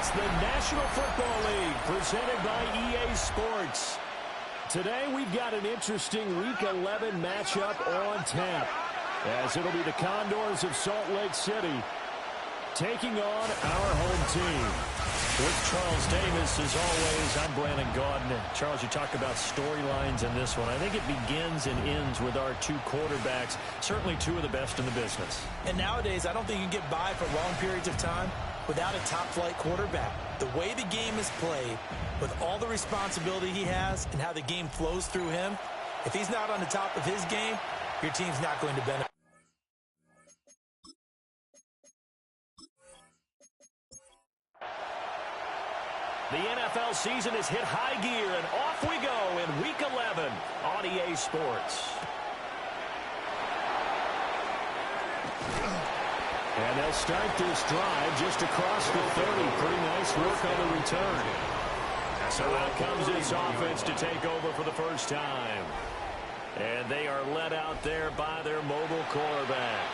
It's the National Football League presented by EA Sports. Today we've got an interesting Week 11 matchup on tap, as it'll be the Condors of Salt Lake City taking on our home team. With Charles Davis, as always, I'm Brandon Gaudin. Charles, you talk about storylines in this one. I think it begins and ends with our two quarterbacks, certainly two of the best in the business. And nowadays, I don't think you can get by for long periods of time without a top-flight quarterback. The way the game is played, with all the responsibility he has and how the game flows through him, if he's not on the top of his game, your team's not going to benefit. The NFL season has hit high gear, and off we go in Week 11 on EA Sports. And they'll start this drive just across the 30. Pretty nice work on the return. So out comes this offense to take over for the first time. And they are led out there by their mobile quarterback.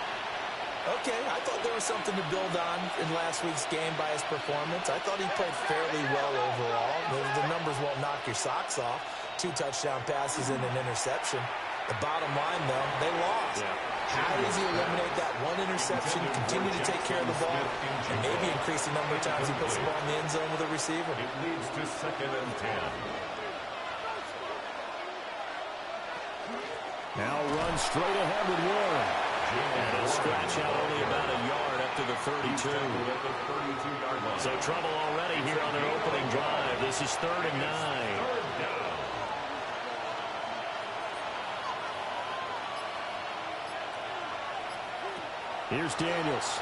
Okay, I thought there was something to build on in last week's game by his performance. I thought he played fairly well overall. The numbers won't knock your socks off. 2 touchdown passes and an interception. The bottom line, though, they lost. Yeah. How does he eliminate that one interception, continue to take care of the ball, and maybe increase the number of times he puts the ball in the end zone with a receiver? It leads to 2nd and 10. Now run straight ahead with Warren. And he'll scratch out only about a yard up to the 32. So trouble already here on their opening drive. This is 3rd and 9. Here's Daniels.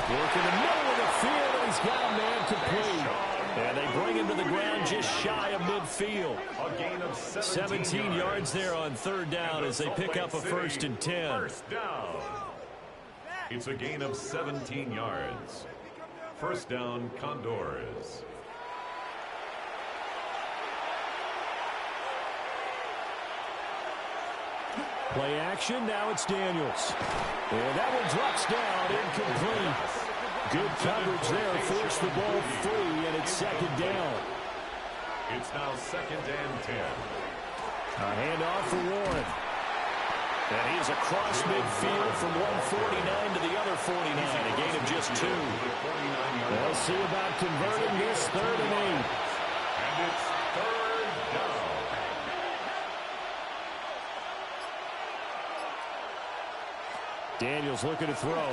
Work in the middle of the field, and he's got a man complete. And they bring him to the ground just shy of midfield. A gain of 17 yards there on 3rd down as they pick up a 1st and 10. First down. It's a gain of 17 yards. 1st down, Condors. Play action, now it's Daniels. And that one drops down, incomplete. Good coverage there, forced the ball free, and it's 2nd down. It's now 2nd and 10. A handoff for Warren. And he's across midfield from 149 to the other 49, a gain of just 2. We'll see about converting this 3rd and 8. And it's 3rd down. Daniels looking to throw.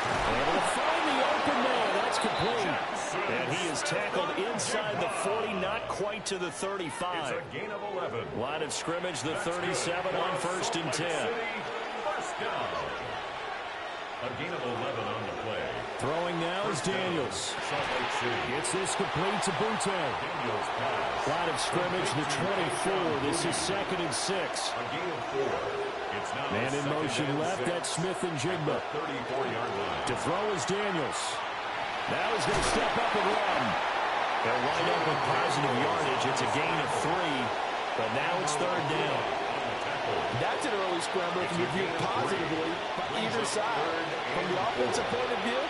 Able to find the open man. That's complete. And he is tackled inside the 40, not quite to the 35. It's a gain of 11. Line of scrimmage, the 37 on 1st and 10. First down. A gain of 11 on the play. Throwing now is Daniels. Gets this complete to Butte. Line of scrimmage, the 24. This is 2nd and 6. A gain of 4. Man in motion left, that's Smith and Jigba. 34-yard line. To throw is Daniels. Now he's going to step up and run. They'll wind up with positive yardage. It's a gain of 3, but now it's 3rd down. That's an early scramble if you view positively by either side. From the offensive point of view,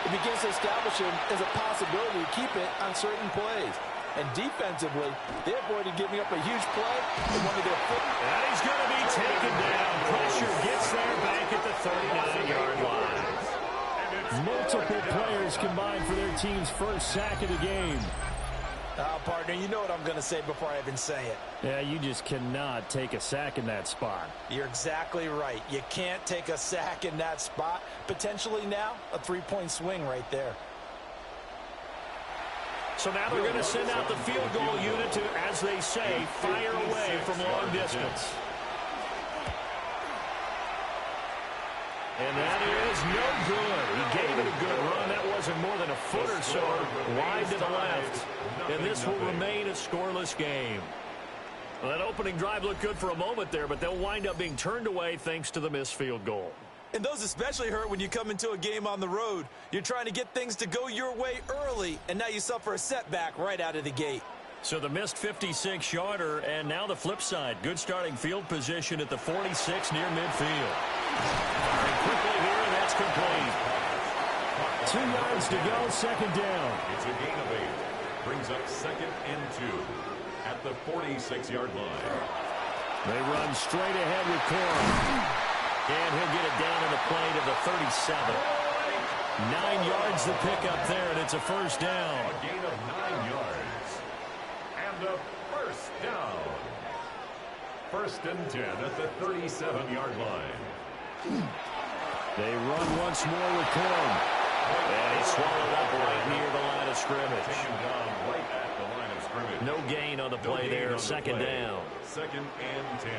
it begins to establish him as a possibility to keep it on certain plays. And defensively, they avoided giving up a huge play in one of their foot. And he's going to be taken down. Pressure gets there back at the 39-yard line. Multiple players combined for their team's first sack of the game. Partner, you know what I'm going to say before I even say it. Yeah, you just cannot take a sack in that spot. You're exactly right. You can't take a sack in that spot. Potentially now, a 3-point swing right there. So now they're going to send out the field goal unit to, as they say, fire away from long distance. And that is no good. He gave it a good run. That wasn't more than a foot or so wide to the left. And this will remain a scoreless game. Well, that opening drive looked good for a moment there, but they'll wind up being turned away thanks to the missed field goal. And those especially hurt when you come into a game on the road. You're trying to get things to go your way early, and now you suffer a setback right out of the gate. So the missed 56-yarder, and now the flip side. Good starting field position at the 46 near midfield. Firing quickly here, and that's complete. 2 yards to go, second down. It's a gain of 8. Brings up 2nd and 2 at the 46-yard line. They run straight ahead with Corum. And he'll get it down in the play to the 37. 9 yards the pickup there, and it's a first down. A gain of 9 yards. And a first down. 1st and 10 at the 37-yard line. They run once more with Corum. And he's swallowed up right near the line of scrimmage. Taken down right at the line of scrimmage. No gain on the play there. Second down. 2nd and 10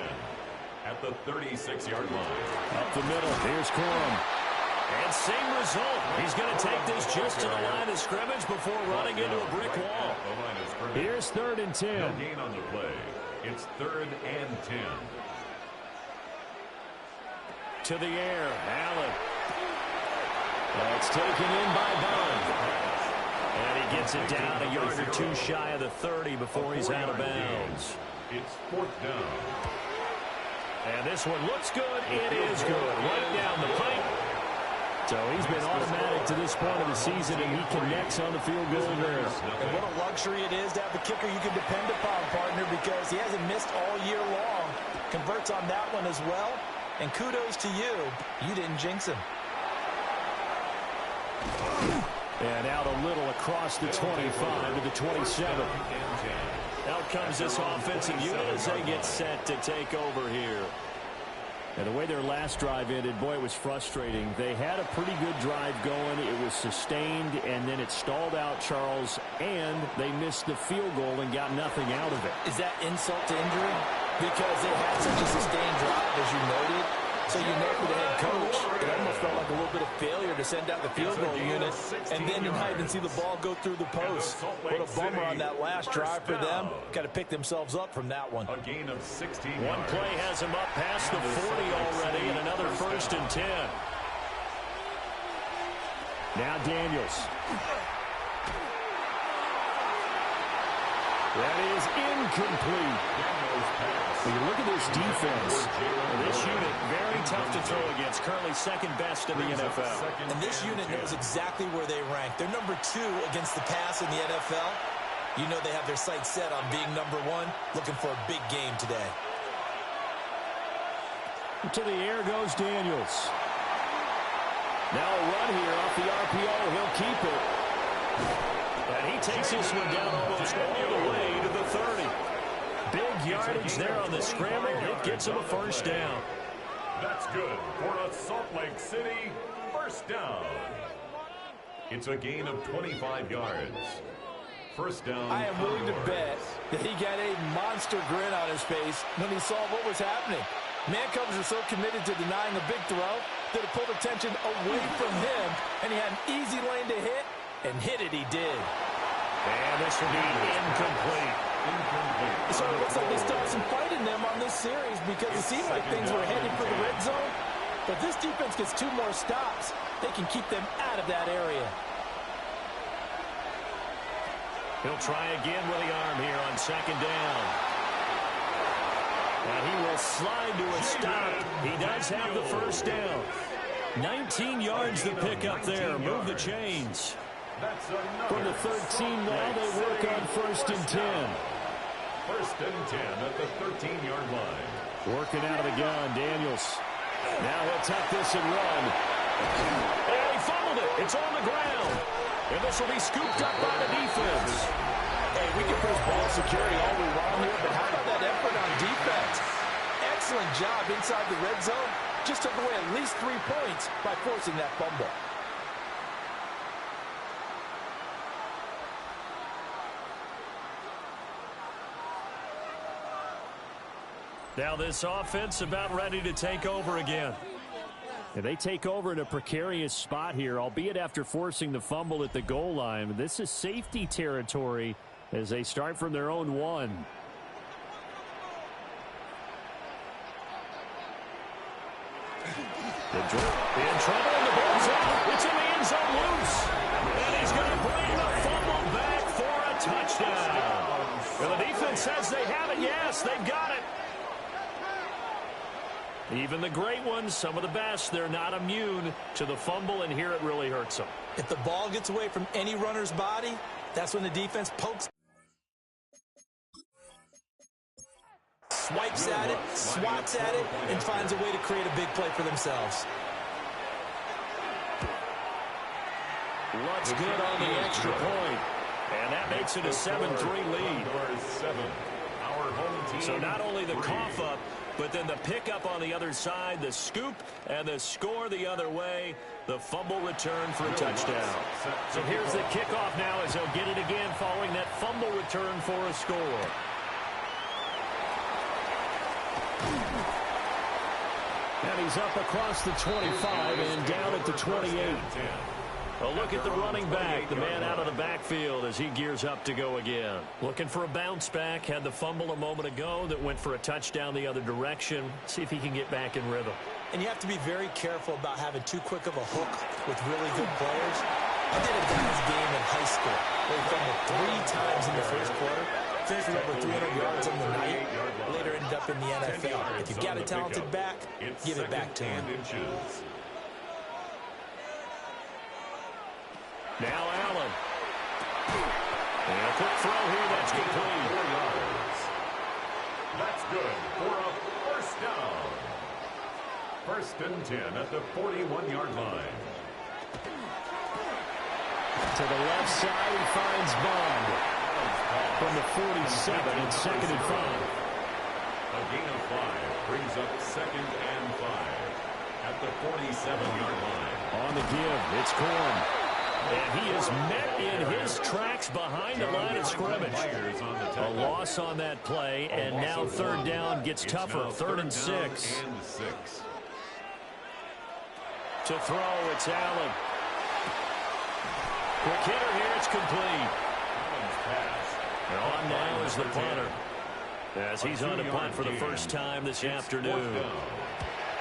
at the 36-yard line. Up the middle. Here's Corum. And same result. He's going to take this just to the line of scrimmage before running into a brick wall. Here's 3rd and 10. No gain on the play. It's 3rd and 10. To the air. Allen. That's taken in by Bond. And he gets it down a yard or 2 shy of the 30 before he's out of bounds. It's 4th down. And this one looks good. It is good. Right down the pipe. So he's been automatic to this point of the season, and he connects on the field goal there. And what a luxury it is to have the kicker you can depend upon, partner, because he hasn't missed all year long. Converts on that one as well. And kudos to you. You didn't jinx him. And out a little across the 25 to the 27. Out comes this offensive unit as they get set to take over here. And the way their last drive ended, boy, it was frustrating. They had a pretty good drive going. It was sustained, and then it stalled out, Charles, and they missed the field goal and got nothing out of it. Is that insult to injury? Because they had such a sustained drive, as you noted. So you know for the head coach, it almost felt like a little bit of failure to send out the field goal unit and then not even see the ball go through the post. What a bummer on that last drive for them. Got to pick themselves up from that one. A gain of 16 yards. One play has him up past the 40 already, and another 1st and 10. Now Daniels. That is incomplete. When you look at this defense, this unit very tough to throw against. Currently 2nd best in the NFL. And this unit knows exactly where they rank. They're number 2 against the pass in the NFL. You know they have their sights set on being number 1, looking for a big game today. To the air goes Daniels. Now a run here off the RPO. He'll keep it. And he takes this one down almost all the way to the 30. Big yardage there on the scramble. It gets him a first down. That's good for a Salt Lake City first down. It's a gain of 25 yards. First down. I am willing to bet that he got a monster grin on his face when he saw what was happening. Man-covers are so committed to denying a big throw that it pulled attention away from him, and he had an easy lane to hit, and hit it he did. And this will be incomplete. So it looks like they still have some fight in them on this series because it seemed like things were headed for the red zone. But this defense gets 2 more stops. They can keep them out of that area. He'll try again with the arm here on 2nd down. And he will slide to a stop. He does have the first down. 19 yards to pick up there. Move the chains. From the 13 now, they work on 1st and 10. 1st and 10 at the 13-yard line. Working out of the gun, Daniels. Now he'll tuck this and run. And he fumbled it. It's on the ground. And this will be scooped up by the defense. Hey, we can push ball security all we want here, but how about that effort on defense? Excellent job inside the red zone. Just took away at least 3 points by forcing that fumble. Now this offense about ready to take over again. And they take over in a precarious spot here, albeit after forcing the fumble at the goal line. This is safety territory as they start from their own 1. In trouble, and the ball's out. It's in the end zone loose. And he's going to bring the fumble back for a touchdown. Well, the defense says they have it. Yes, they've got it. Even the great ones, some of the best, they're not immune to the fumble, and here it really hurts them. If the ball gets away from any runner's body, that's when the defense pokes, swipes at it, swats at it, and finds a way to create a big play for themselves. What's good on the extra point? And that makes it a 7-3 lead. So not only the cough up, but then the pickup on the other side, the scoop, and the score the other way, the fumble return for a touchdown. So here's the kickoff now as they'll get it again following that fumble return for a score. And he's up across the 25 and down at the 28. A look at the running back, the man out of the backfield as he gears up to go again. Looking for a bounce back, had the fumble a moment ago that went for a touchdown the other direction. See if he can get back in rhythm. And you have to be very careful about having too quick of a hook with really good players. I did a guy's game in high school where he fumbled 3 times in the first quarter, finished with over 300 yards on the night, later ended up in the NFL. If you've got a talented back, give it back to him. Now Allen. And a quick throw here, that's complete. That's good for a first down. 1st and 10 at the 41-yard line. To the left side, he finds Bond from the 47 and 2nd and 5. A gain of 5 brings up 2nd and 5 at the 47-yard line. On the give, it's Corn. And he is met in his tracks behind the line of scrimmage. A loss on that play, and now 3rd down gets tougher. 3rd and 6. To throw, it's Allen. Quick hitter here, it's complete. And on now is the punter, as he's on to punt for the first time this afternoon.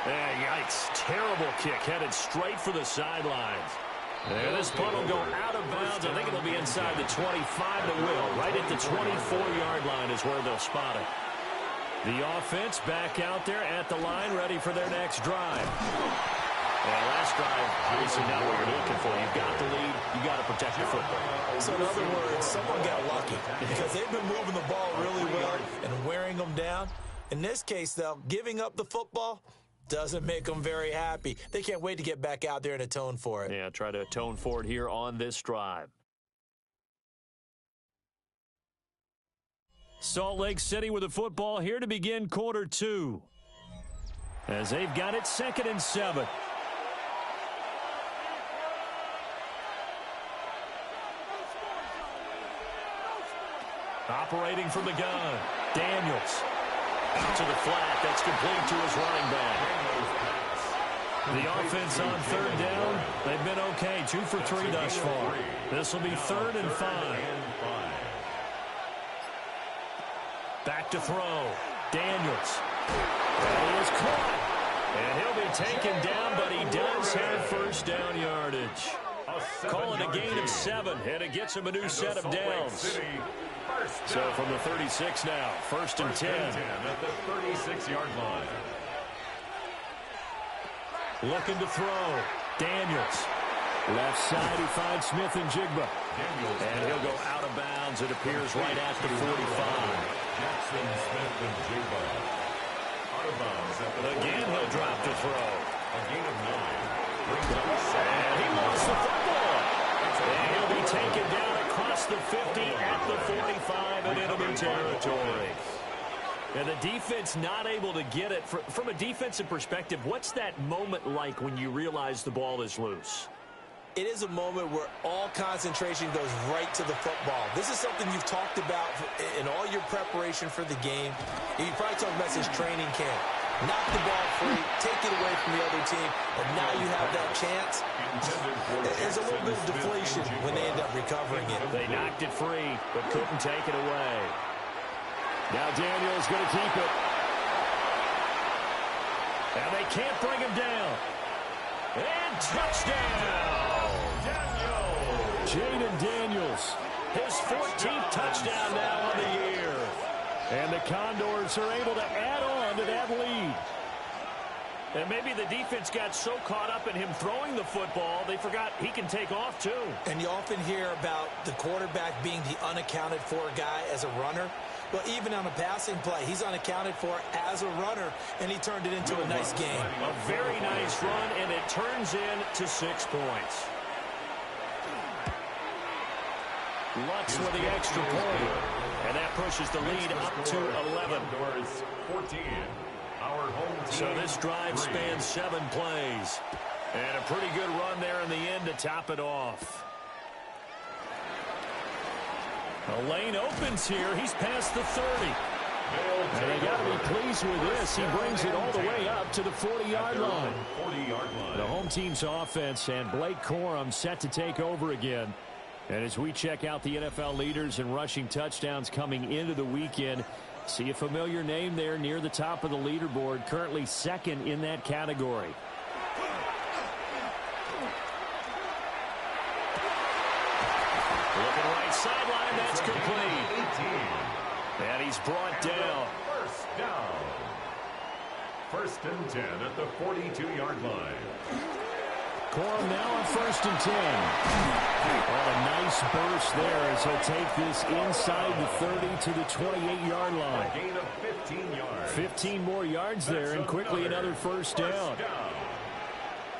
Yikes, terrible kick, headed straight for the sidelines. And this punt will go out of bounds. I think it'll be inside the 25 to will. Right at the 24-yard line is where they'll spot it. The offense back out there at the line, ready for their next drive. Well, last drive, obviously not what you're looking for. You've got the lead. You've got to protect the football. So in other words, someone got lucky because they've been moving the ball really well and wearing them down. In this case, though, giving up the football doesn't make them very happy. They can't wait to get back out there and atone for it. Yeah, try to atone for it here on this drive. Salt Lake City with the football here to begin quarter 2. As they've got it 2nd and 7. Operating from the gun, Daniels. Out to the flat, that's complete to his running back. The offense on 3rd down, they've been okay, 2 for 3 thus far. This will be 3rd and 5. Back to throw, Daniels. And he is caught. And he'll be taken down, but he does have first down yardage. Calling a gain of 7, and it gets him a new set of downs. So from the 36 now, 1st and 10. At the 36-yard line. Looking to throw. Daniels. Left side, he finds Smith and Jigba. And he'll go out of bounds. It appears right at the 45. Jackson, Smith, and Jigba. Out of bounds at the Again, he'll drop to throw. A gain of 9. And he lost the football. And he'll be taken down across the 50 at the 45 and enemy territory. And the defense not able to get it. From a defensive perspective, what's that moment like when you realize the ball is loose? It is a moment where all concentration goes right to the football. This is something you've talked about in all your preparation for the game. You probably talked about since training camp. Knock the ball free, take it away from the other team, and now you have that chance. There's a little bit of deflation when they end up recovering it. They knocked it free, but couldn't take it away. Now Daniel's going to keep it. And they can't bring him down. And touchdown! Jaden Daniels, his 14th touchdown now on the year. And the Condors are able to add on to that lead. And maybe the defense got so caught up in him throwing the football, they forgot he can take off too. And you often hear about the quarterback being the unaccounted for guy as a runner. Well, even on a passing play, he's unaccounted for as a runner, and he turned it into a nice game. A very nice run, and it turns into 6 points. Lutz with the extra point, and that pushes the lead up to 11. 14. Our home team. So this drive spans 7 plays, and a pretty good run there in the end to top it off. The lane opens here. He's past the 30. And they got to be pleased with this. He brings it all the way up to the 40-yard line. The home team's offense and Blake Corum set to take over again. And as we check out the NFL leaders in rushing touchdowns coming into the weekend, see a familiar name there near the top of the leaderboard, currently second in that category. Looking right sideline, that's complete. And he's brought down. First down. 1st and 10 at the 42-yard line. Corum now on 1st and 10. Oh, a nice burst there as he'll take this inside the 30 to the 28-yard line. A gain of 15 yards. 15 more yards there, and quickly another first down.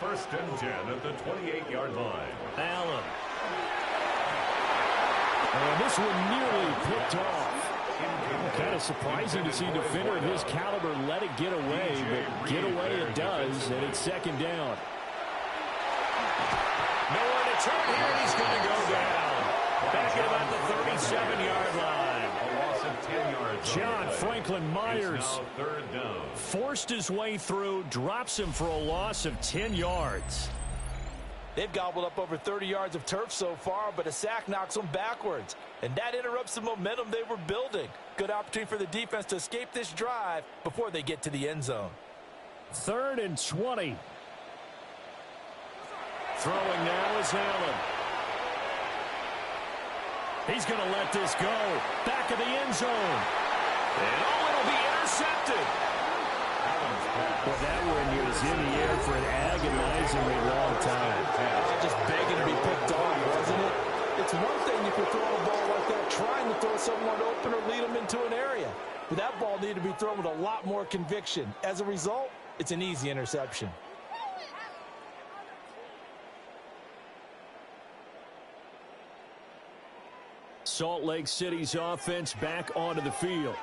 1st and 10 at the 28-yard line. Allen. And this one nearly picked off. Kind of surprising to see a defender of his caliber let it get away, but get away it does, and it's 2nd down. Nowhere to turn here, and he's going to go down. Back at about the 37-yard line. A loss of 10 yards. John Franklin Myers now 3rd down. Forced his way through, drops him for a loss of 10 yards. They've gobbled up over 30 yards of turf so far, but a sack knocks them backwards. And that interrupts the momentum they were building. Good opportunity for the defense to escape this drive before they get to the end zone. 3rd and 20. Throwing now is Allen. He's going to let this go. Back of the end zone. And it'll be intercepted. Well, that one was in the air for an agonizingly long time. Just begging to be picked off, wasn't it? It's one thing if you're throwing a ball like that, trying to throw someone open or lead them into an area. But that ball needed to be thrown with a lot more conviction. As a result, it's an easy interception. Salt Lake City's offense back onto the field.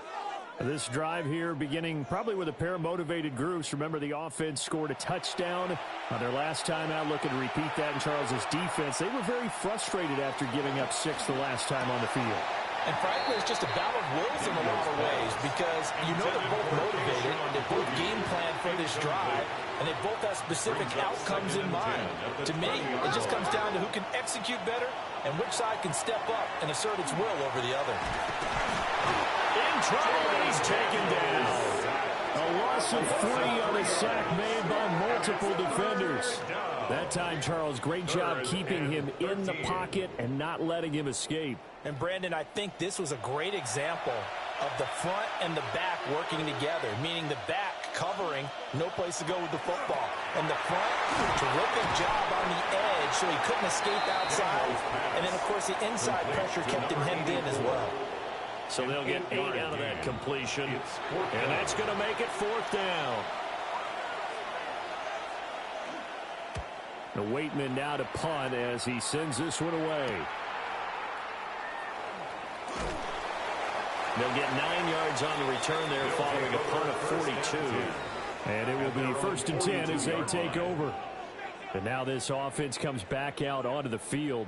This drive here beginning probably with a pair of motivated groups. Remember, the offense scored a touchdown on their last time out. Looking to repeat that in Charles's defense. They were very frustrated after giving up 6 the last time on the field. And frankly, it's just a battle of wills in a lot of ways because you know they're both motivated, they both game plan for this drive, and they both have specific outcomes in mind. To me, it just comes down to who can execute better and which side can step up and assert its will over the other. In trouble, and he's taken down. A loss of 3 on a sack made by multiple defenders. That time, Charles, great job keeping him in the pocket and not letting him escape. And Brandon, I think this was a great example of the front and the back working together, meaning the back covering, no place to go with the football. And the front, terrific job on the edge so he couldn't escape outside. And then, of course, the inside pressure kept him hemmed in as well. So they'll get 8 out of that completion, and that's going to make it 4th down. The Waitman now to punt as he sends this one away. They'll get 9 yards on the return there following a punt of 42. And it will be 1st and 10 as they take over. And now this offense comes back out onto the field.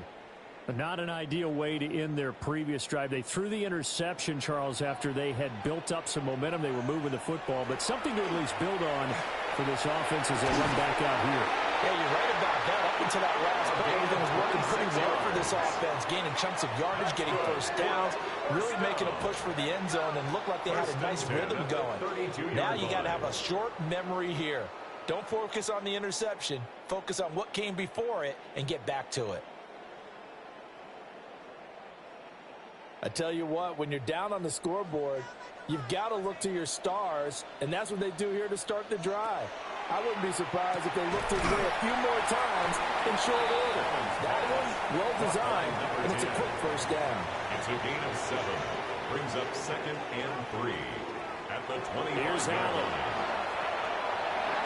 Not an ideal way to end their previous drive. They threw the interception, Charles, after they had built up some momentum. They were moving the football, but something to at least build on for this offense as they run back out here. Yeah, you're right about that. Up until that last play, everything was working pretty well for this offense, gaining chunks of yardage, getting first downs, really making a push for the end zone, and looked like they had a nice rhythm going. Now you got to have a short memory here. Don't focus on the interception. Focus on what came before it and get back to it. I tell you what, when you're down on the scoreboard, you've got to look to your stars, and that's what they do here to start the drive. I wouldn't be surprised if they looked his way a few more times in short order. That one, well designed, and it's a quick first down. It's a gain of 7. Brings up 2nd and 3 at the 20. Here's Allen.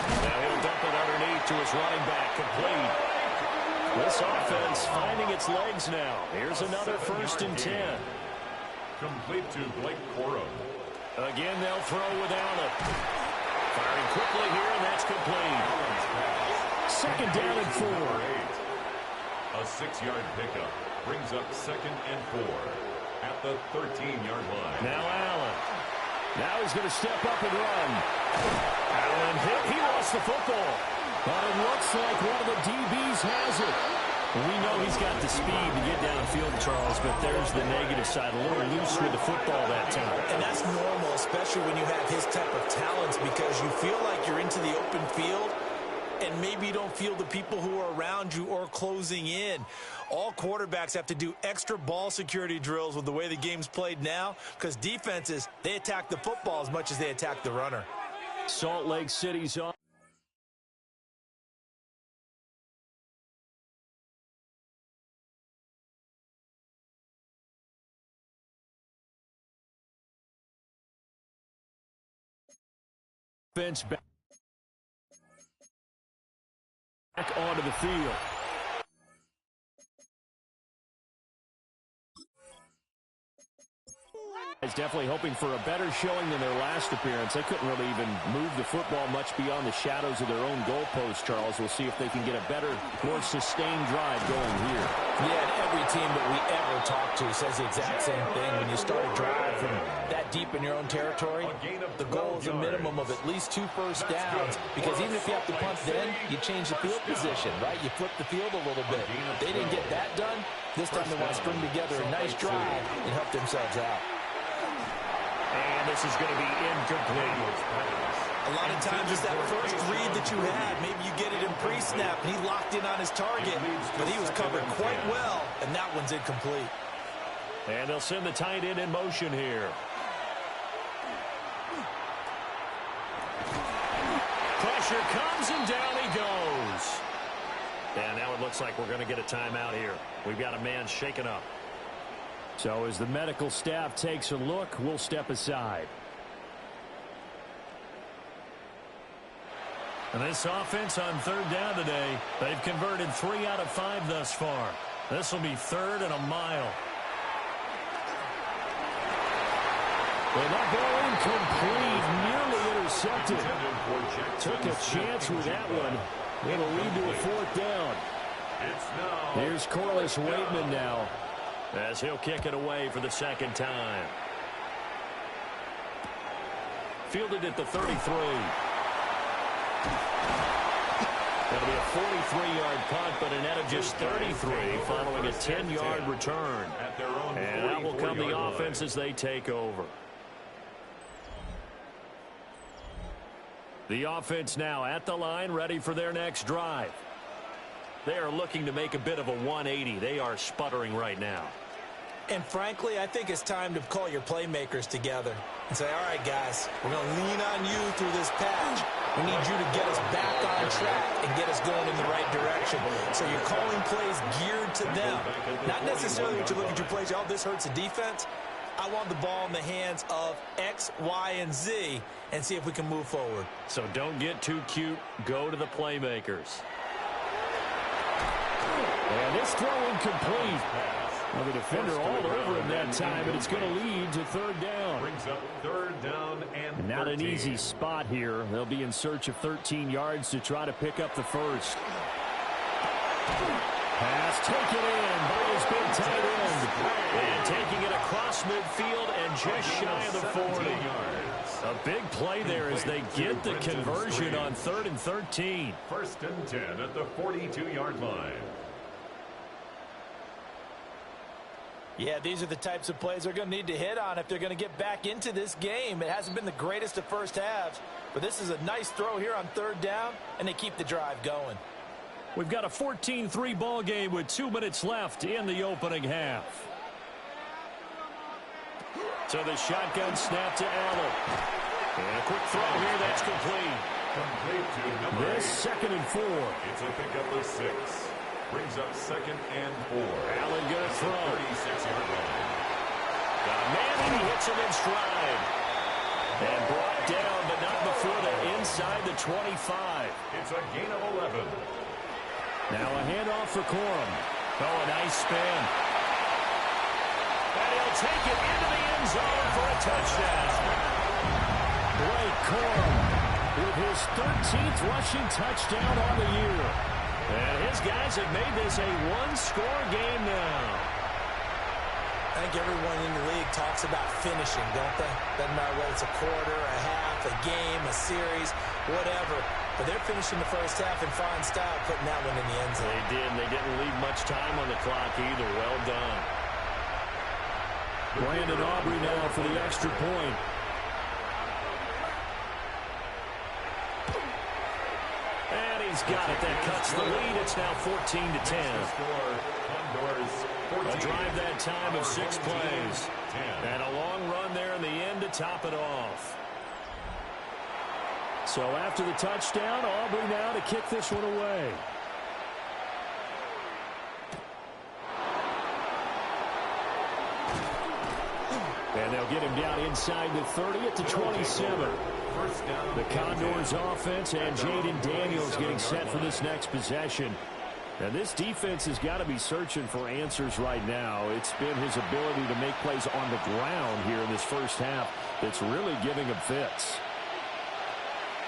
Now he'll dump it underneath to his running back, complete. This offense finding its legs now. Here's another 1st and 10. Complete to Blake Corum. Again, they'll throw with Allen. Firing quickly here, and that's complete. 2nd down and 4. A 6-yard pickup brings up 2nd and 4 at the 13-yard line. Now Allen. Now he's going to step up and run. Allen hit. He lost the football. But it looks like one of the DBs has it. We know he's got the speed to get downfield, Charles, but there's the negative side. A little loose with the football that time. And that's normal, especially when you have his type of talents, because you feel like you're into the open field, and maybe you don't feel the people who are around you or closing in. All quarterbacks have to do extra ball security drills with the way the game's played now, because defenses, they attack the football as much as they attack the runner. Salt Lake City's on. Bench back onto the field. Is definitely hoping for a better showing than their last appearance. They couldn't really even move the football much beyond the shadows of their own goalpost, Charles. We'll see if they can get a better, more sustained drive going here. Yeah, and every team that we ever talk to says the exact same thing. When you start a drive from that deep in your own territory, the goal is a minimum of at least 2 first downs, because even if you have to punt then, you change the field position, right? You flip the field a little bit. They didn't get that done. This time they want to string together a nice drive and help themselves out. And this is going to be incomplete. A lot of times it's that first read that you had. Maybe you get it in pre-snap, and he locked in on his target, but he was covered quite well, and that one's incomplete. And they'll send the tight end in motion here. Pressure comes, and down he goes. And now it looks like we're going to get a timeout here. We've got a man shaken up. So as the medical staff takes a look, we'll step aside. And this offense on 3rd down today, they've converted 3 out of 5 thus far. This will be 3rd and a mile. Well, that ball incomplete, nearly intercepted. Took a chance with that one. It'll lead to a 4th down. Here's Corliss Waitman now, as he'll kick it away for the 2nd time. Fielded at the 33. That'll be a 43-yard punt, but a net of just 33 following a 10-yard return. And that will come the offense as they take over. The offense now at the line, ready for their next drive. They are looking to make a bit of a 180. They are sputtering right now. And frankly, I think it's time to call your playmakers together and say, all right, guys, we're going to lean on you through this patch. We need you to get us back on track and get us going in the right direction. So you're calling plays geared to them. Not necessarily what you look at your plays, oh, this hurts the defense. I want the ball in the hands of X, Y, and Z and see if we can move forward. So don't get too cute. Go to the playmakers. And this throw incomplete. Well, the defender all over him that time, but it's going to lead to 3rd down. Brings up 3rd down and not an easy spot here. They'll be in search of 13 yards to try to pick up the first. Pass taken in by his big tight end. And taking it across midfield and just shy of the 40. A big play there as they get the conversion on 3rd and 13. 1st and 10 at the 42-yard line. Yeah, these are the types of plays they're going to need to hit on if they're going to get back into this game. It hasn't been the greatest of first halves, but this is a nice throw here on 3rd down, and they keep the drive going. We've got a 14-3 ball game with 2 minutes left in the opening half. So the shotgun snap to Allen. And a quick throw here, that's complete. Complete to number This 8. second and 4. It's a pickup of 6. Brings up second and 4. Allen gonna throw. 36-yard line. Got a man and he hits him in stride. And brought down, but not before they're inside the 25. It's a gain of 11. Now a handoff for Corum. Oh, a nice spin. And he'll take it into the end zone for a touchdown. Blake Corum with his 13th rushing touchdown on the year. And his guys have made this a one-score game now. I think everyone in the league talks about finishing, don't they? Doesn't matter whether it's a quarter, a half, a game, a series, whatever. But they're finishing the first half in fine style, putting that one in the end zone. They did, and they didn't leave much time on the clock either. Well done. Brandon Aubrey now for the extra point. And he's got it. That cuts the lead. It's now 14-10. A drive that time of 6 plays. And a long run there in the end to top it off. So after the touchdown, Aubrey now to kick this one away. And they'll get him down inside the 30 at the 27. The Condors offense and Jaden Daniels getting set for this next possession. And this defense has got to be searching for answers right now. It's been his ability to make plays on the ground here in this first half that's really giving him fits.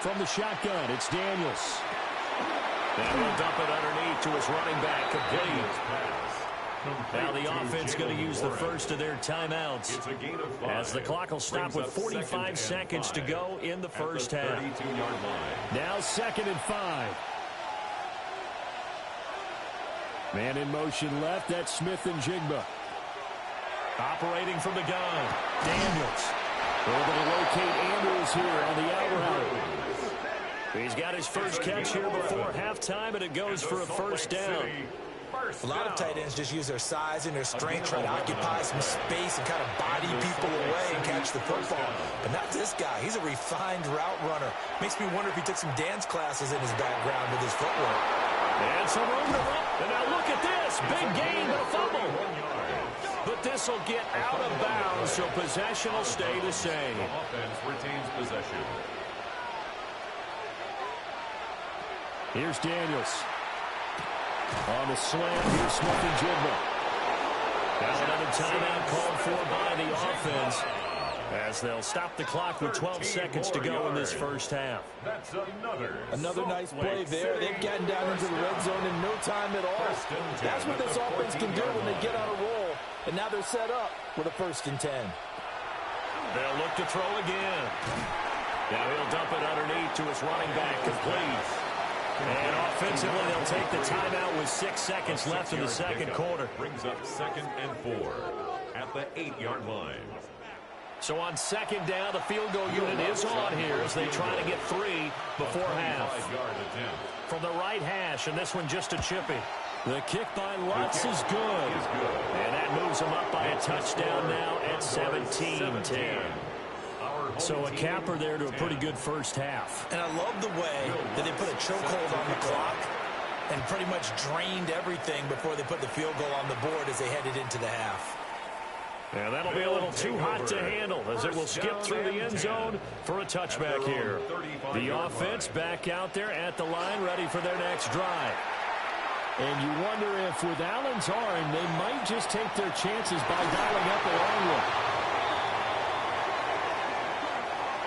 From the shotgun, it's Daniels. And he'll dump it underneath to his running back, complete. Now the offense going to use the first of their timeouts as the clock will stop with 45 seconds to go in the first half. Now 2nd and 5. Man in motion left. That's Smith and Jigba. Operating from the gun. Daniels. Able to locate Andrews here on the out route. He's got his first catch here before halftime, and it goes for a first down. A lot of tight ends just use their size and their strength, try to occupy some space and kind of body people away and catch the football. But not this guy. He's a refined route runner. Makes me wonder if he took some dance classes in his background with his footwork. And some room to run. And now look at this. Big gain, but a fumble. But this will get out of bounds, so possession will stay the same. The offense retains possession. Here's Daniels. On the slam, here's Smith and Jigba. Now another timeout called for by the offense as they'll stop the clock with 12 seconds to go in this first half. That's another nice play there. They've gotten down into the red zone in no time at all. That's what this offense can do when they get on a roll. And now they're set up with a 1st and 10. They'll look to throw again. Now he'll dump it underneath to his running back, complete. And offensively, they'll take the timeout with 6 seconds left in the second quarter. Brings up 2nd and 4 at the 8-yard line. So on 2nd down, the field goal unit is on here as they try to get 3 before half. From the right hash, and this one just a chippy. The kick by Lutz is good. And that moves them up by a touchdown now at 17-10. So a capper there to a pretty good first half. And I love the way that they put a chokehold on the clock and pretty much drained everything before they put the field goal on the board as they headed into the half. Yeah, that'll be a little too hot to handle as it will skip through the end zone for a touchback here. The offense back out there at the line, ready for their next drive. And you wonder if with Allen's arm, they might just take their chances by dialing up a long one.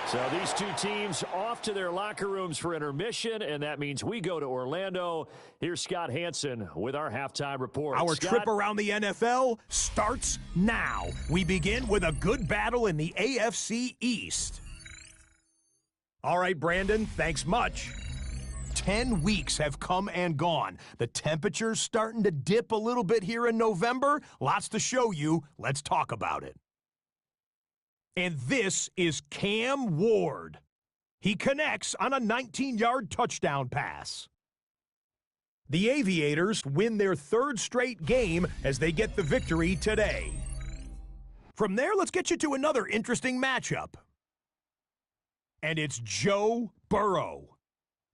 So these two teams off to their locker rooms for intermission, and that means we go to Orlando. Here's Scott Hansen with our halftime report. Our Scott? trip around the NFL starts now. We begin with a good battle in the AFC East. All right, Brandon, thanks much. 10 weeks have come and gone. The temperature's starting to dip a little bit here in November. Lots to show you. Let's talk about it. And this is Cam Ward. He connects on a 19-yard touchdown pass. The Aviators win their 3rd straight game as they get the victory today. From there, let's get you to another interesting matchup. And it's Joe Burrow.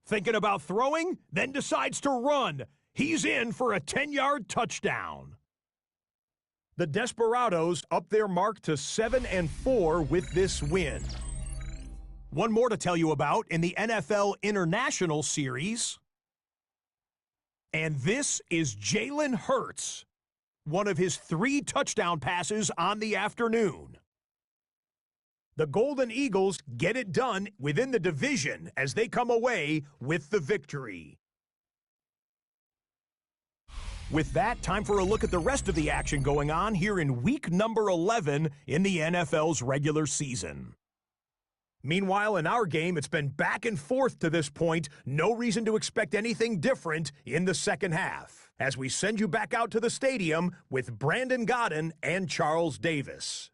Thinking about throwing? Then decides to run. He's in for a 10-yard touchdown. The Desperados up their mark to 7-4 with this win. One more to tell you about in the NFL International Series. And this is Jalen Hurts, one of his 3 touchdown passes on the afternoon. The Golden Eagles get it done within the division as they come away with the victory. With that, time for a look at the rest of the action going on here in week number 11 in the NFL's regular season. Meanwhile, in our game, it's been back and forth to this point. No reason to expect anything different in the second half, as we send you back out to the stadium with Brandon Godden and Charles Davis.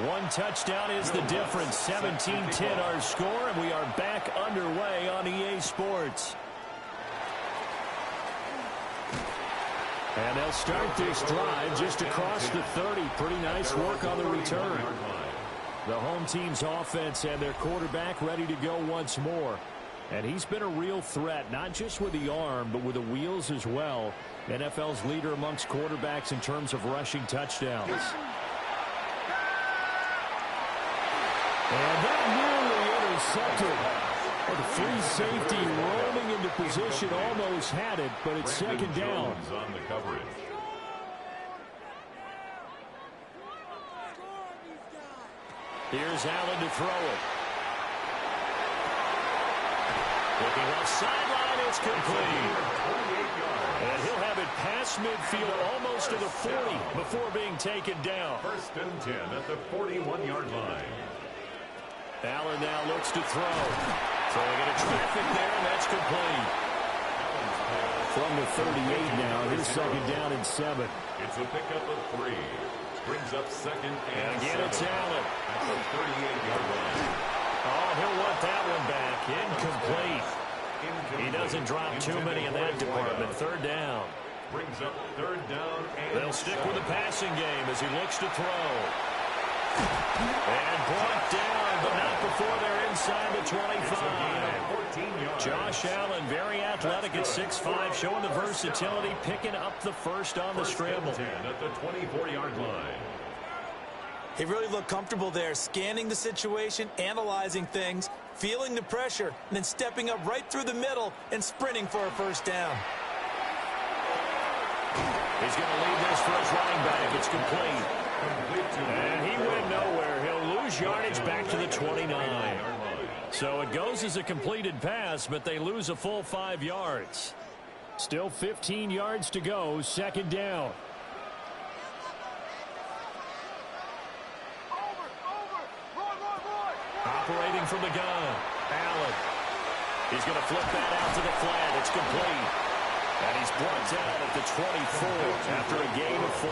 One touchdown is the difference. 17-10 our score, and we are back underway on EA Sports. And they'll start this drive just across the 30. Pretty nice work on the return. The home team's offense and their quarterback ready to go once more. And he's been a real threat, not just with the arm, but with the wheels as well. NFL's leader amongst quarterbacks in terms of rushing touchdowns. And that nearly intercepted. Well, the free safety roaming into position almost had it, but it's second down. On the coverage. Here's Allen to throw it. Looking left sideline, it's complete. And he'll have it past midfield almost to the 40 before being taken down. 1st and 10 at the 41-yard line. Allen now looks to throw. Throwing into traffic there, and that's complete. From the 38 now, his second down and 7. It's a pickup of 3. Brings up second and again, 7. it's Allen. At the 38-yard line. Oh, he'll want that one back. Incomplete. He doesn't drop too many in that department. 3rd down. Brings up 3rd down and They'll stick with the passing game as he looks to throw. And brought down, but not before they're inside the 25. Josh Allen, very athletic at 6'5", showing the versatility, picking up the first on the scramble. 10 at the 24-yard line. He really looked comfortable there, scanning the situation, analyzing things, feeling the pressure, and then stepping up right through the middle and sprinting for a first down. He's going to lead this for his running back. It's complete. And he went nowhere. He'll lose yardage back to the 29. So it goes as a completed pass, but they lose a full 5 yards. Still 15 yards to go, 2nd down. Operating from the gun, Allen. He's going to flip that out to the flat. It's complete. And he's brought down at the 24 after a gain of 4.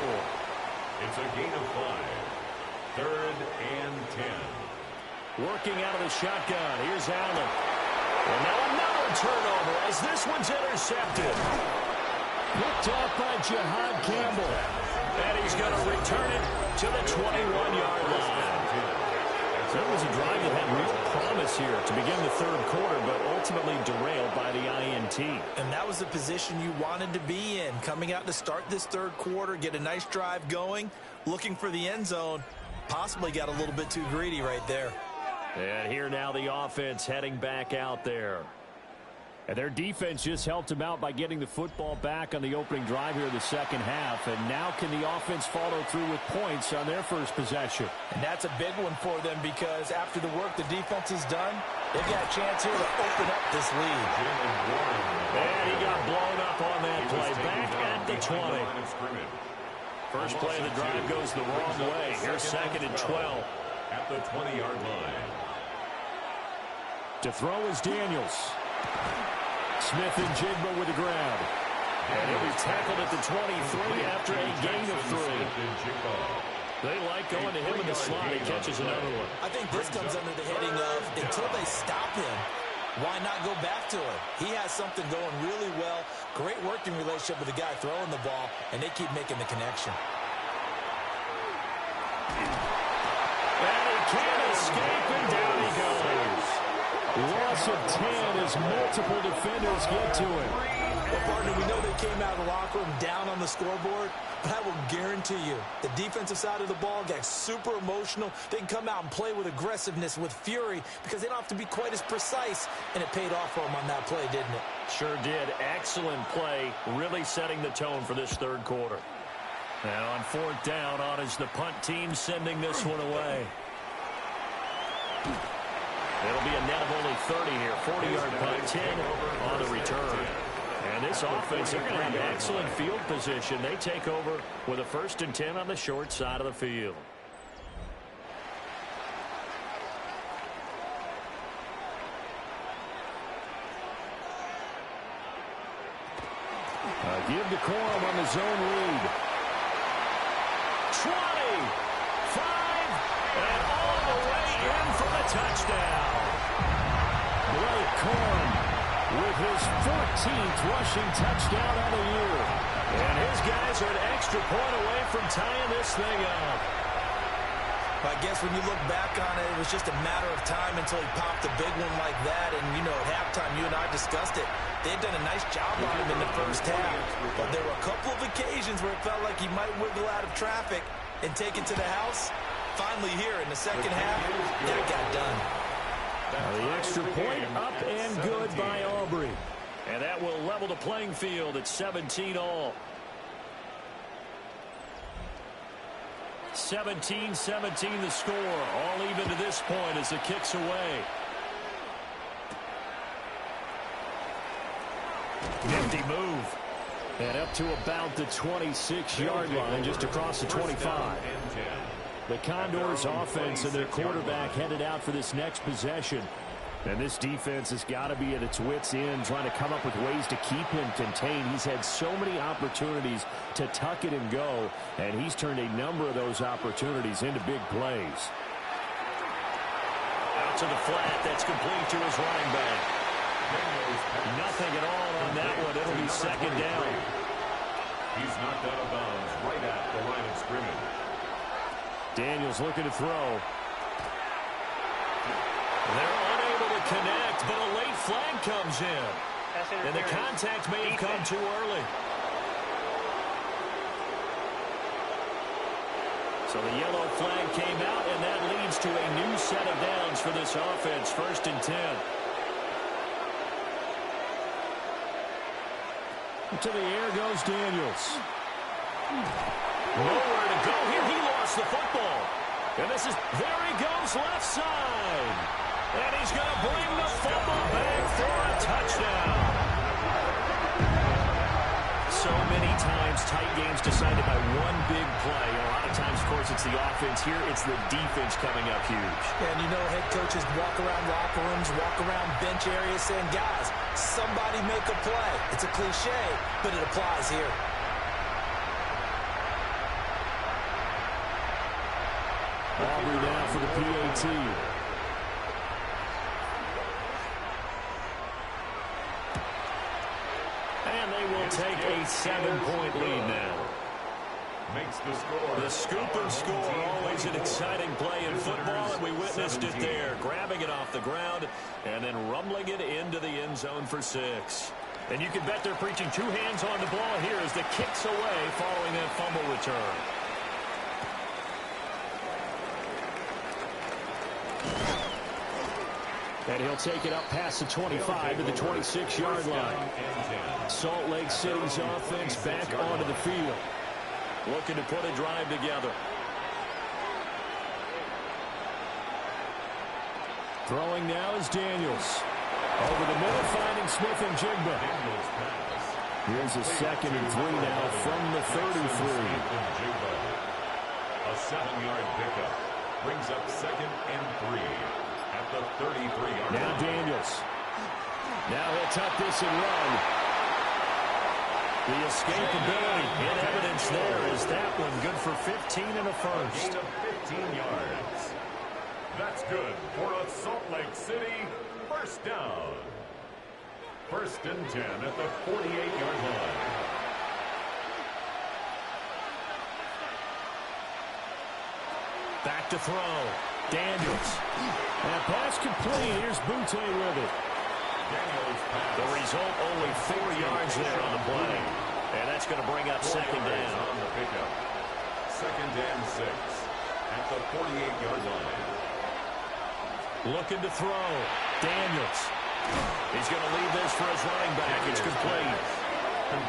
It's a gain of 5. 3rd and 10. Working out of the shotgun. Here's Allen. And now another turnover as this one's intercepted. Picked off by Jihad Campbell. And he's going to return it to the 21-yard line. So it was a drive that had real promise here to begin the 3rd quarter, but ultimately derailed by the INT. And that was the position you wanted to be in, coming out to start this 3rd quarter, get a nice drive going, looking for the end zone. Possibly got a little bit too greedy right there. And here now the offense heading back out there. And their defense just helped them out by getting the football back on the opening drive here in the second half. And now can the offense follow through with points on their first possession? And that's a big one for them because after the work the defense has done, they've got a chance here to open up this lead. And he got blown up on that play. Back at the 20. First play of the drive goes the wrong way. Here's 2nd and 12. At the 20-yard line. To throw is Daniels. Smith and Jigba with the grab. And he'll be tackled at the 23 after a gain of 3. They like going to him in the slot. He catches another one. I think this comes under the heading of until they stop him, why not go back to him? He has something going really well. Great working relationship with the guy throwing the ball, and they keep making the connection. And he can't escape, and down he goes. Loss of 10 as multiple defenders get to him. Well, partner, we know they came out of the locker room down on the scoreboard, but I will guarantee you the defensive side of the ball got super emotional. They can come out and play with aggressiveness, with fury, because they don't have to be quite as precise, and it paid off for them on that play, didn't it? Sure did. Excellent play, really setting the tone for this third quarter. And on 4th down, on is the punt team sending this one away. It'll be a net of only 30 here. 40-yard punt, 10 on the return. And this offense, they're going to have excellent field position. They take over with a 1st and 10 on the short side of the field. Give to Corum on the zone read. 20, 5, and all the way in for the touchdown. Blake Corum with his 14th rushing touchdown of the year. And his guys are an extra point away from tying this thing up. I guess when you look back on it, it was just a matter of time until he popped a big one like that. And, you know, at halftime, you and I discussed it. They had done a nice job on him in the first half. But there were a couple of occasions where it felt like he might wiggle out of traffic and take it to the house. Finally here in the second half, that got done. The extra point up and good by Aubrey. And that will level the playing field at 17 all. 17-17 the score. All even to this point as the kick's away. Nifty move. And up to about the 26-yard line, just across the 25. The Condors offense and their quarterback headed out for this next possession. And this defense has got to be at its wits' end, trying to come up with ways to keep him contained. He's had so many opportunities to tuck it and go, and he's turned a number of those opportunities into big plays. Out to the flat, that's complete to his running back. Nothing at all on that one. It'll be 2nd down. He's knocked out of bounds right at the line of scrimmage. Daniels looking to throw. They're unable to connect, but a late flag comes in. And the contact may have come too early. So the yellow flag came out, and that leads to a new set of downs for this offense. 1st and 10. To the air goes Daniels. Nowhere to go here. He lost the football. And this is, there he goes, left side. And he's going to bring the fumble back for a touchdown. So many times tight games decided by one big play. A lot of times, of course, it's the offense. Here, it's the defense coming up huge. And you know, head coaches walk around locker rooms, walk around bench areas saying, guys, somebody make a play. It's a cliche, but it applies here. Aubrey now for the PAT. And they will take a 7-point lead now. Makes the score. The scoop and score, always an exciting play in football, and we witnessed it there. Grabbing it off the ground and then rumbling it into the end zone for 6. And you can bet they're preaching 2 hands on the ball here as the kick's away following that fumble return. And he'll take it up past the 25 to the 26-yard line. Salt Lake City's offense back onto the field. Looking to put a drive together. Throwing now is Daniels. Over the middle, finding Smith and Jigba. Here's a 2nd and 3 now from the 33. 7-yard pickup. Brings up 2nd and 3 at the 33-yard line. Now Daniels. Now he'll tuck this and run. The escapability in evidence there is that one good for 15 and a first. Gain of 15 yards. That's good for a Salt Lake City first down. 1st and 10 at the 48-yard line. Back to throw. Daniels. And pass complete. Here's Butte with it. The result, only 4 yards there on the play. And that's going to bring up 2nd down. On the pickup. 2nd and 6 at the 48-yard line. Looking to throw. Daniels. He's going to leave this for his running back. It's complete.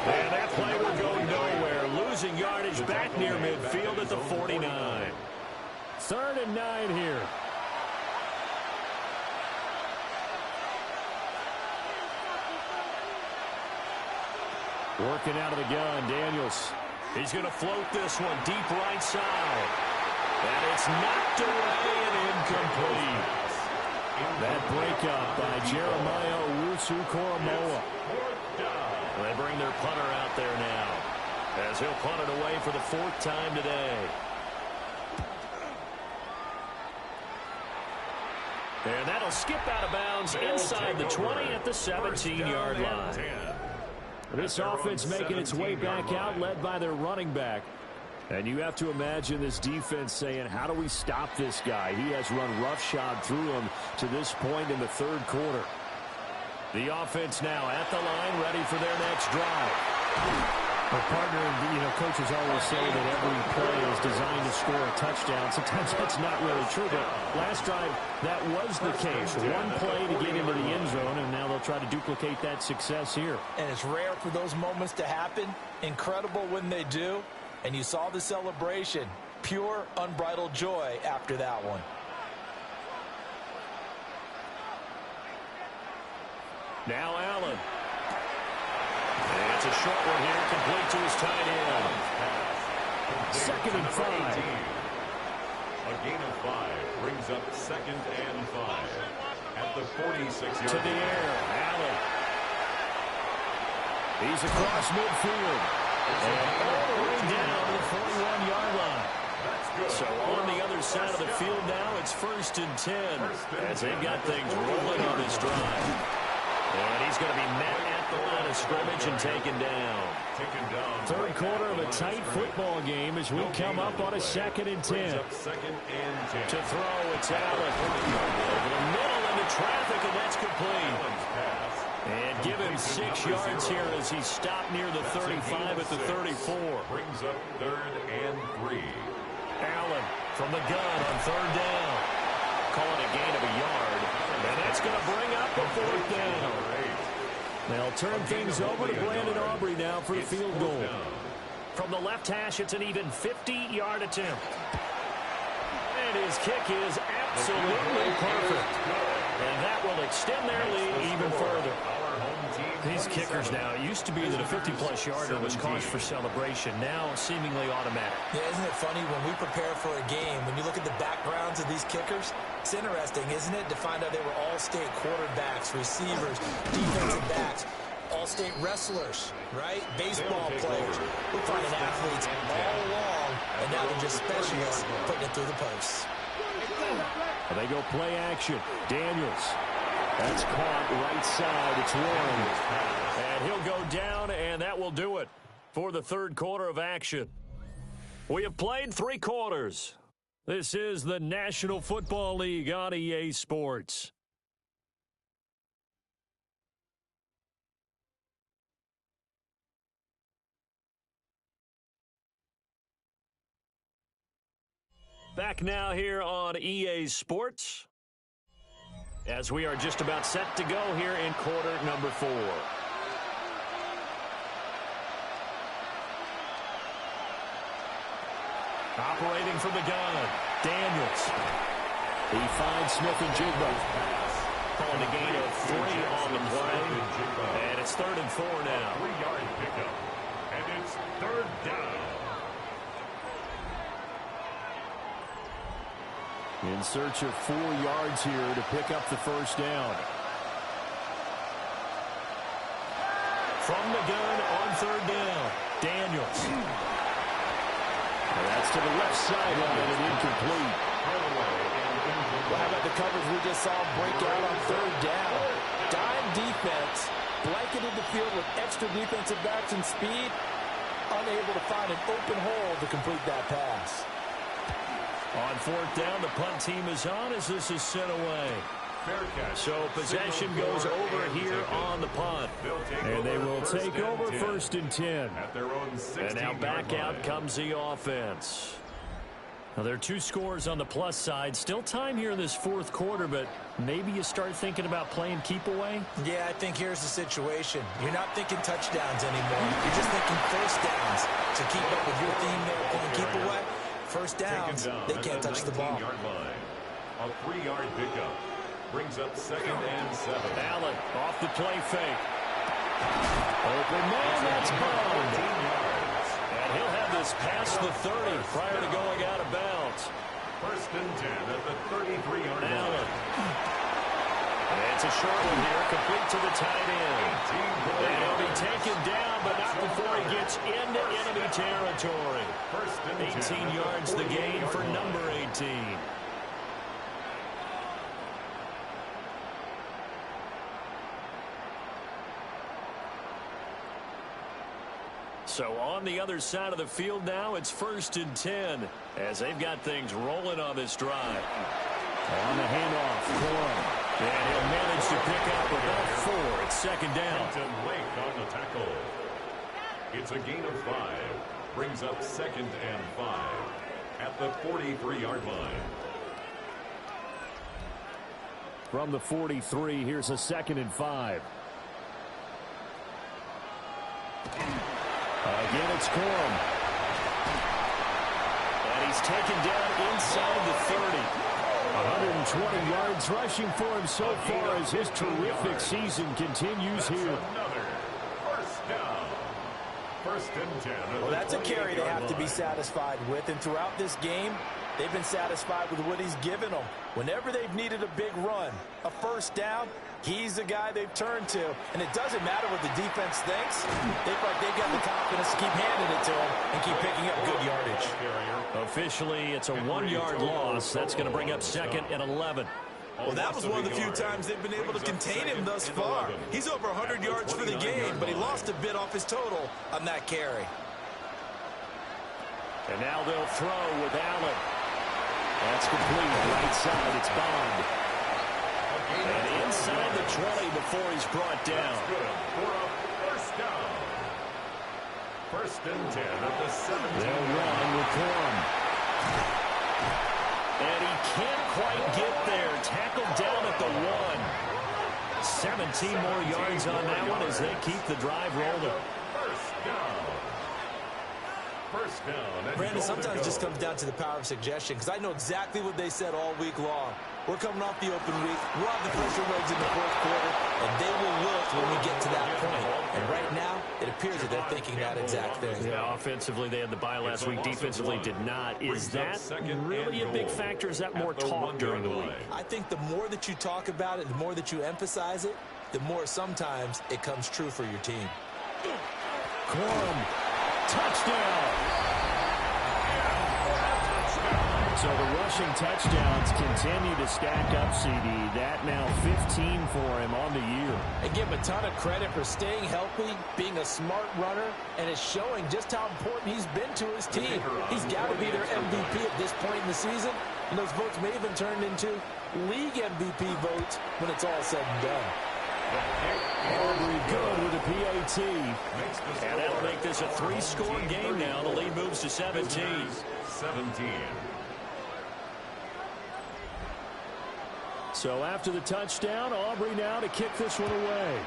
And that play will go nowhere. Losing yardage back near midfield at the 49. 3rd and 9 here. Working out of the gun, Daniels. He's going to float this one deep right side. And it's knocked away and incomplete. That breakup by Jeremiah Owusu-Koramoah. They bring their punter out there now, as he'll punt it away for the 4th time today. And that'll skip out of bounds inside the 20 at the 17-yard line. This offense making its way back out, led by their running back. And you have to imagine this defense saying, how do we stop this guy? He has run roughshod through him to this point in the 3rd quarter. The offense now at the line, ready for their next drive. Well, partner, coaches always say that every play is designed to score a touchdown. Sometimes that's not really true, but last drive, that was the case. One play to get into the end zone, and now they'll try to duplicate that success here. And it's rare for those moments to happen. Incredible when they do. And you saw the celebration. Pure, unbridled joy after that one. Now Allen. And it's a short one here, complete to his tight end. 2nd and 5. A gain of 5 brings up 2nd and 5 at the 46-yard to the air. Allen. He's across midfield. And all the way down to the 41-yard line. So on the other side of the field now, it's 1st and 10 as they've got things rolling on this drive. And he's going to be met at the line of scrimmage and taken down. 3rd quarter of a tight football game as we come up on a 2nd and 10. To throw, it's Allen. Over the middle into traffic, and that's complete. And give him 6 yards here as he stopped near the 35 at the 34. Brings up 3rd and 3. Allen from the gun on 3rd down. Calling a gain of a yard. And that's going to bring up a 4th down. They'll turn things over to Brandon Aubrey now for the field goal. From the left hash, it's an even 50-yard attempt. And his kick is absolutely perfect. And that will extend their lead even further. These kickers now, it used to be that a 50-plus yarder was cause for celebration. Now, seemingly automatic. Yeah, isn't it funny when we prepare for a game, when you look at the backgrounds of these kickers, it's interesting, isn't it, to find out they were all-state quarterbacks, receivers, defensive backs, all-state wrestlers, right? Baseball players. We're finding athletes all along, and now they're just specialists putting it through the posts. Well, they go play action. Daniels. That's caught right side. It's Warren. And he'll go down, and that will do it for the 3rd quarter of action. We have played 3 quarters. This is the National Football League on EA Sports. Back now here on EA Sports, as we are just about set to go here in quarter number 4. Operating from the gun, Daniels. He finds Smith and Jigba. Calling a gain of 3 on the play. And it's 3rd and 4 now. 3-yard pickup. And it's 3rd down. In search of 4 yards here to pick up the first down. From the gun on 3rd down, Daniels. And that's to the left sideline and incomplete. Well, how about the coverage we just saw break out on 3rd down? Dime defense, blanketed the field with extra defensive backs and speed, unable to find an open hole to complete that pass. On 4th down, the punt team is on as this is sent away. So possession goes over here on the punt. And they will take over 1st and 10. And now back out comes the offense. Now, there are 2 scores on the plus side. Still time here in this 4th quarter, but maybe you start thinking about playing keep away? Yeah, I think here's the situation. You're not thinking touchdowns anymore. You're just thinking first downs. To keep up with your theme there, playing keep away, first downs, they can't touch the ball. A 3-yard pickup brings up 2nd and 7. Allen off the play fake. Open man, that's boned. And he'll have this past the 30 prior to going out of bounds. 1st and 10 at the 33-yard line. Allen. It's a short one here, complete to the tight end. And he'll be taken down, but not before he gets into enemy territory. 18 yards the gain for number 18. So on the other side of the field now, it's 1st and 10 as they've got things rolling on this drive. On the handoff, Corum. And he'll manage to pick up about 4. It's 2nd down. Lake on the tackle. It's a gain of 5. Brings up 2nd and 5 at the 43-yard line. From the 43, here's a 2nd and 5. Again, it's Corum. And he's taken down inside the 30. 120 yards rushing for him so far as his terrific season continues here. Another first down. 1st and 10. Well, that's a carry they have to be satisfied with. And throughout this game, they've been satisfied with what he's given them. Whenever they've needed a big run, a first down, he's the guy they've turned to. And it doesn't matter what the defense thinks. They feel like they've got the confidence to keep handing it to him and keep picking up good yardage. Officially, it's a 1-yard loss. That's going to bring up 2nd and 11. Well, that was one of the few times they've been able to contain him thus far. He's over 100 yards for the game, but he lost a bit off his total on that carry. And now they'll throw with Allen. That's complete. Right side, it's Bond. And inside the 20 before he's brought down. For a first down. 1st and 10 at the 17. They'll run with Corum. And he can't quite get there. Tackled down at the 1. 17 more yards on that one as they keep the drive rolling. First down. Brandon, sometimes it just comes down to the power of suggestion, because I know exactly what they said all week long. We're coming off the open week. We'll have the pressure legs in the 4th quarter, and they will wilt when we get to that point. And right now, it appears that they're thinking that exact thing. Yeah, offensively, they had the bye last week. Defensively, did not. Is that really a big factor? Is that more talk during the week? I think the more that you talk about it, the more that you emphasize it, the more sometimes it comes true for your team. Corum, touchdown. So the rushing touchdowns continue to stack up, CD. That now 15 for him on the year. I give him a ton of credit for staying healthy, being a smart runner, and it's showing just how important he's been to his team. He's got to be their MVP at this point in the season, and those votes may even turn into league MVP votes when it's all said and done. Aubrey good with a PAT. And that'll make this a 3-score game now. The lead moves to 17. 17. So after the touchdown, Aubrey now to kick this one away.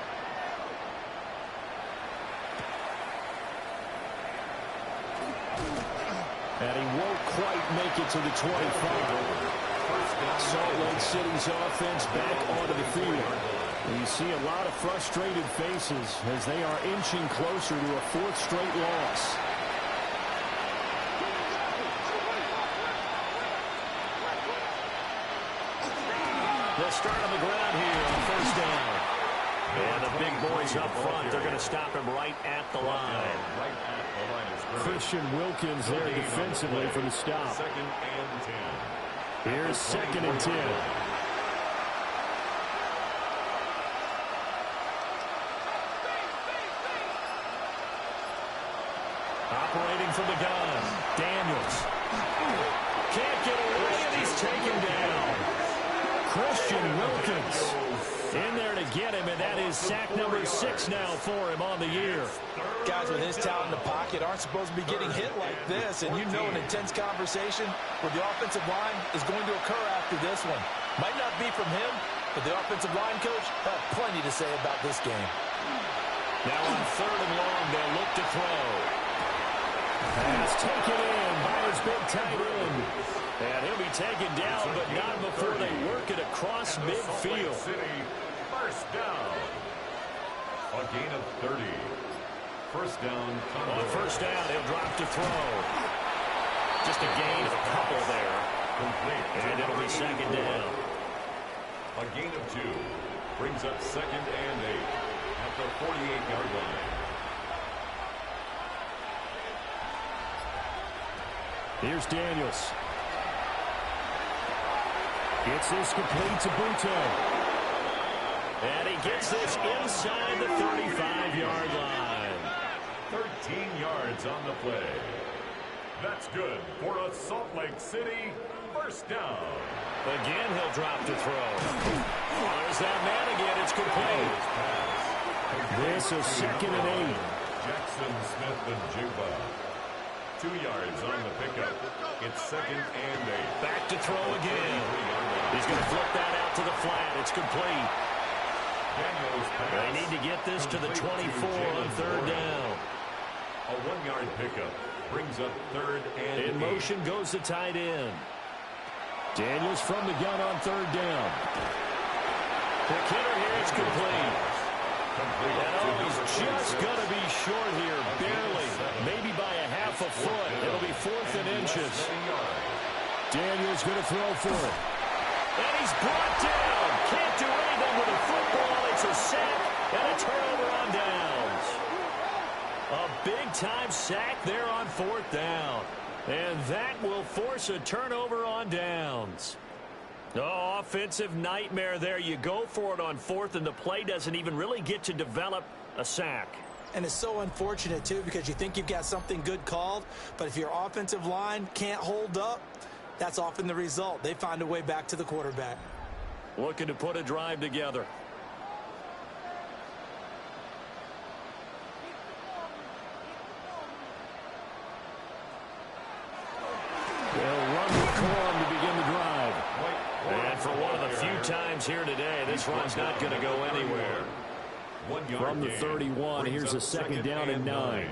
And he won't quite make it to the 25. Salt Lake City's offense back onto the field. And you see a lot of frustrated faces as they are inching closer to a 4th straight loss. They'll start on the ground here on first down. And the big boys up front, they're going to stop him right at the line. Christian Wilkins there defensively for the stop. Second and 10. Here's second and 10. Operating from the gun, Daniels. Can't get away, and he's taken down. Christian Wilkins in there to get him, and that is sack number 6 now for him on the year. Guys with his talent in the pocket aren't supposed to be getting hit like this, and you know an intense conversation with the offensive line is going to occur after this one. Might not be from him, but the offensive line coach have plenty to say about this game. Now on third and long, they'll look to throw. Pass taken in by his big tight end. And he'll be taken down, but not before they work it across midfield. City, first down. A gain of 30. First down. On first down, he'll drop to throw. Just a gain of a couple there. And it'll be second down. A gain of 2. Brings up second and 8 at the 48-yard line. Here's Daniels. Gets this complete to Buto. And he gets this inside the 35-yard line. 13 yards on the play. That's good for a Salt Lake City first down. Again, he'll drop to throw. There's that man again. It's complete. This is second and 8. Jackson, Smith, and Jigba. 2 yards on the pickup. It's second and 8. Back to throw again. He's going to flip that out to the flat. It's complete. They need to get this to the 24 on third down. A 1-yard pickup brings up third and 8. In motion goes the tight end. Daniels from the gun on third down. The kicker here, it's complete. And he's just going to be short here, barely, maybe by a half a foot. It'll be 4th and inches. Daniels going to throw for it. And he's brought down. Can't do anything with a football. It's a sack and a turnover on downs. A big-time sack there on 4th down. And that will force a turnover on downs. Oh, offensive nightmare there. You go for it on 4th, and the play doesn't even really get to develop a sack. And it's so unfortunate, too, because you think you've got something good called, but if your offensive line can't hold up, that's often the result. They find a way back to the quarterback. Looking to put a drive together. They'll run with Corum to begin the drive. And for one of the few times here today, this run's not going to go anywhere. From the 31, here's a second down and 9.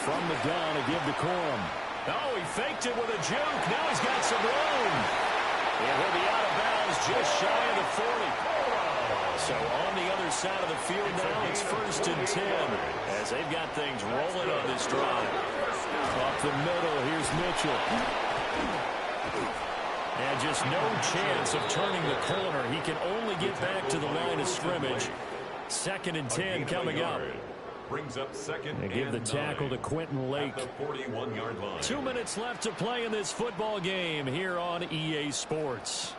From the gun, a give to Corum. Oh, he faked it with a juke. Now he's got some room. And he'll be out of bounds just shy of the 40. So on the other side of the field now, it's 1st and 10 as they've got things rolling on this drive. Up the middle, here's Mitchell. And just no chance of turning the corner. He can only get back to the line of scrimmage. 2nd and 10 coming up. Brings up second and give the tackle to Quentin Lake. 41-yard line. 2 minutes left to play in this football game here on EA Sports.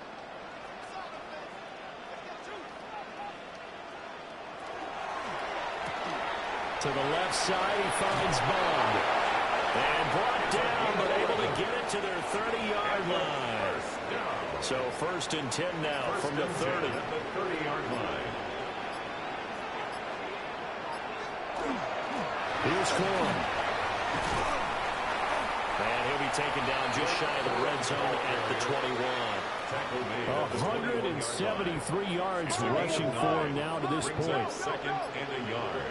To the left side, he finds Bond. And brought down, but able to get it to their 30-yard line. So 1st and 10 now from the 30. At the 30-yard line. Here's Corum. And he'll be taken down just shy of the red zone at the 21. 173 yards rushing for him now to this point. Second and a yard.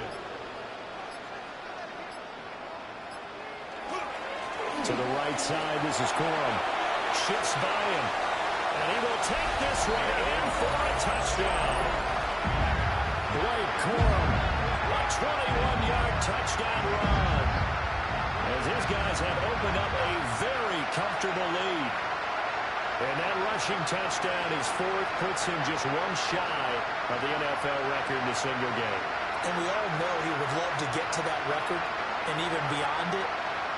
To the right side, this is Corum. Shifts by him. And he will take this one in for a touchdown. Blake Corum. A 21-yard touchdown run. as his guys have opened up a very comfortable lead. And that rushing touchdown, his fourth, puts him just one shy of the NFL record in a single game. And we all know he would love to get to that record and even beyond it,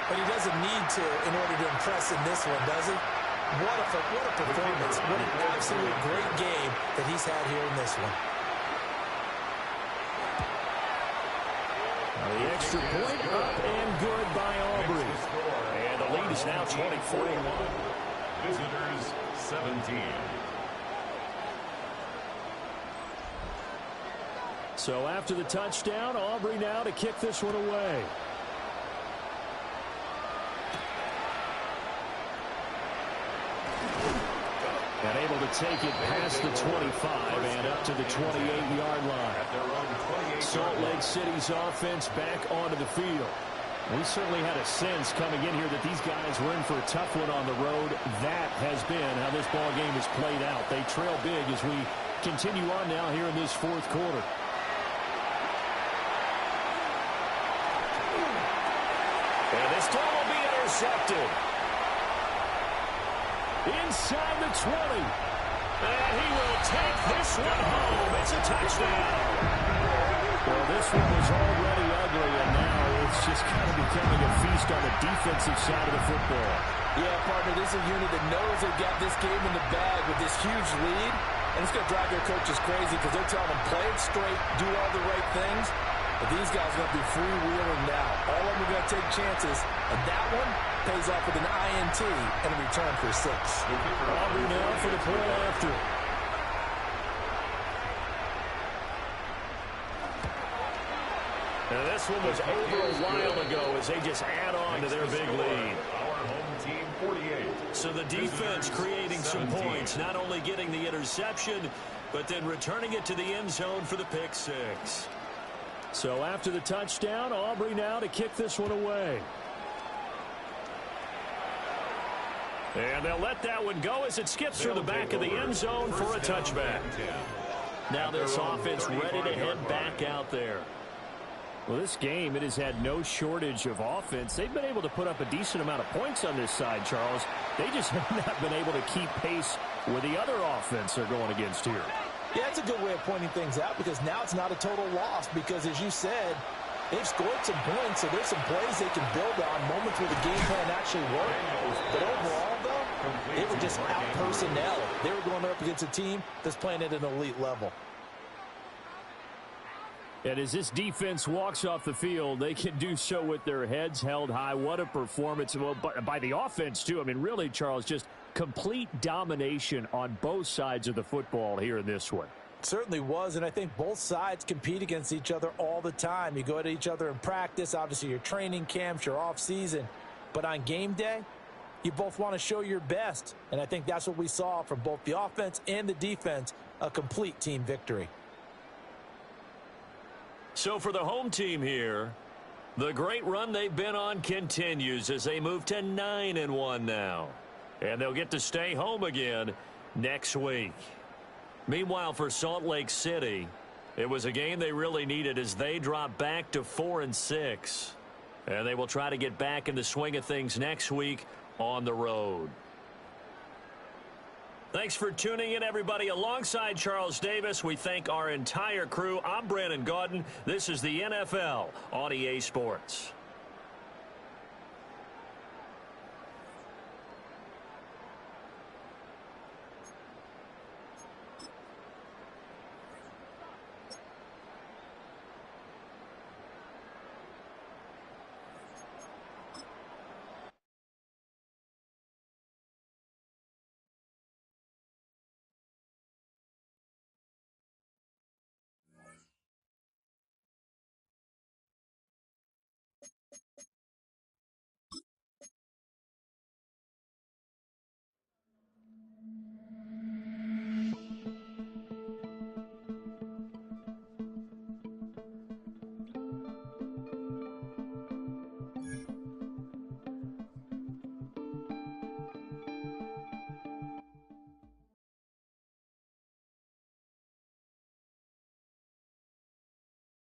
but he doesn't need to in order to impress in this one, does he? What a performance. What an absolute great game that he's had here in this one. The extra point up and good by Aubrey. And the lead is now 24-1. Visitors 17. So after the touchdown, Aubrey now to kick this one away. And able to take it past the 25 and up to the 28-yard line. Salt Lake City's offense back onto the field. We certainly had a sense coming in here that these guys were in for a tough one on the road. That has been how this ball game has played out. They trail big as we continue on now here in this fourth quarter. And this time will be intercepted. Inside the 20. And he will take this one home. It's a touchdown. Well, this one was already ugly, and now it's just kind of becoming a feast on the defensive side of the football. Yeah, partner, this is a unit that knows they've got this game in the bag with this huge lead, and it's going to drive their coaches crazy because they're telling them play it straight, do all the right things, but these guys are going to be freewheeling now. All of them are going to take chances, and that one pays off with an INT and a return for 6. Aubrey now for the point after. Now this one was over a while ago as they just add on to their big lead. Our home team 48. So the defense creating some points, not only getting the interception, but then returning it to the end zone for the pick 6. So after the touchdown, Aubrey now to kick this one away. And they'll let that one go as it skips through the back of the end zone for a touchback. Now this offense ready to head back out there. Well, this game, it has had no shortage of offense. They've been able to put up a decent amount of points on this side, Charles. They just have not been able to keep pace with the other offense they're going against here. Yeah, that's a good way of pointing things out because now it's not a total loss because, as you said, they've scored some points, so there's some plays they can build on, moments where the game plan actually worked. But overall, though, they were just out-personnel. They were going up against a team that's playing at an elite level. And as this defense walks off the field, they can do so with their heads held high. What a performance. Well, by the offense, too. I mean, really, Charles, just complete domination on both sides of the football here in this one. Certainly was, and I think both sides compete against each other all the time. You go at each other in practice, obviously your training camps, your off-season. But on game day, you both want to show your best. And I think that's what we saw from both the offense and the defense, a complete team victory. So for the home team here, the great run they've been on continues as they move to 9-1 now. And they'll get to stay home again next week. Meanwhile, for Salt Lake City, it was a game they really needed as they drop back to 4-6. And they will try to get back in the swing of things next week on the road. Thanks for tuning in, everybody. Alongside Charles Davis, we thank our entire crew. I'm Brandon Gaudin. This is the NFL on EA Sports.